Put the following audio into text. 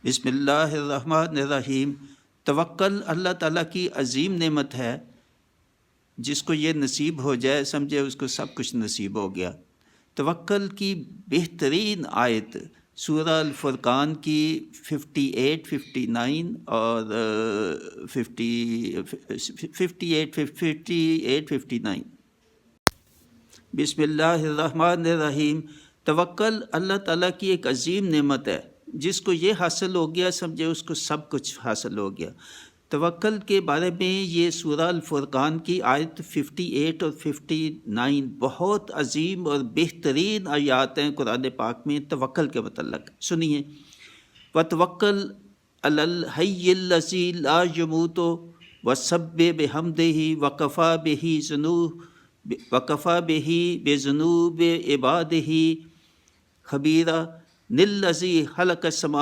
بسم اللہ الرحمن الرحیم۔ توکل اللہ تعالیٰ کی عظیم نعمت ہے، جس کو یہ نصیب ہو جائے سمجھے اس کو سب کچھ نصیب ہو گیا۔ توکل کی بہترین آیت سورہ الفرقان کی 58، 59 اور 58، 59۔ بسم اللہ الرحمن الرحیم۔ توکل اللہ تعالیٰ کی ایک عظیم نعمت ہے، جس کو یہ حاصل ہو گیا سمجھے اس کو سب کچھ حاصل ہو گیا۔ توکل کے بارے میں یہ سورہ الفرقان کی آیت 58 اور 59 بہت عظیم اور بہترین آیات ہیں قرآن پاک میں توکل کے متعلق۔ سنیے، وَتَوَكَّلْ عَلَى الْحَيِّ الَّذِي لَا يَمُوتُ وَسَبِّحْ بِحَمْدِهِ وَكَفَىٰ بِهِ بِذُنُوبِ عِبَادِهِ خَبِيرًا الَّذِي خَلَقَ السَّمَاوَاتِ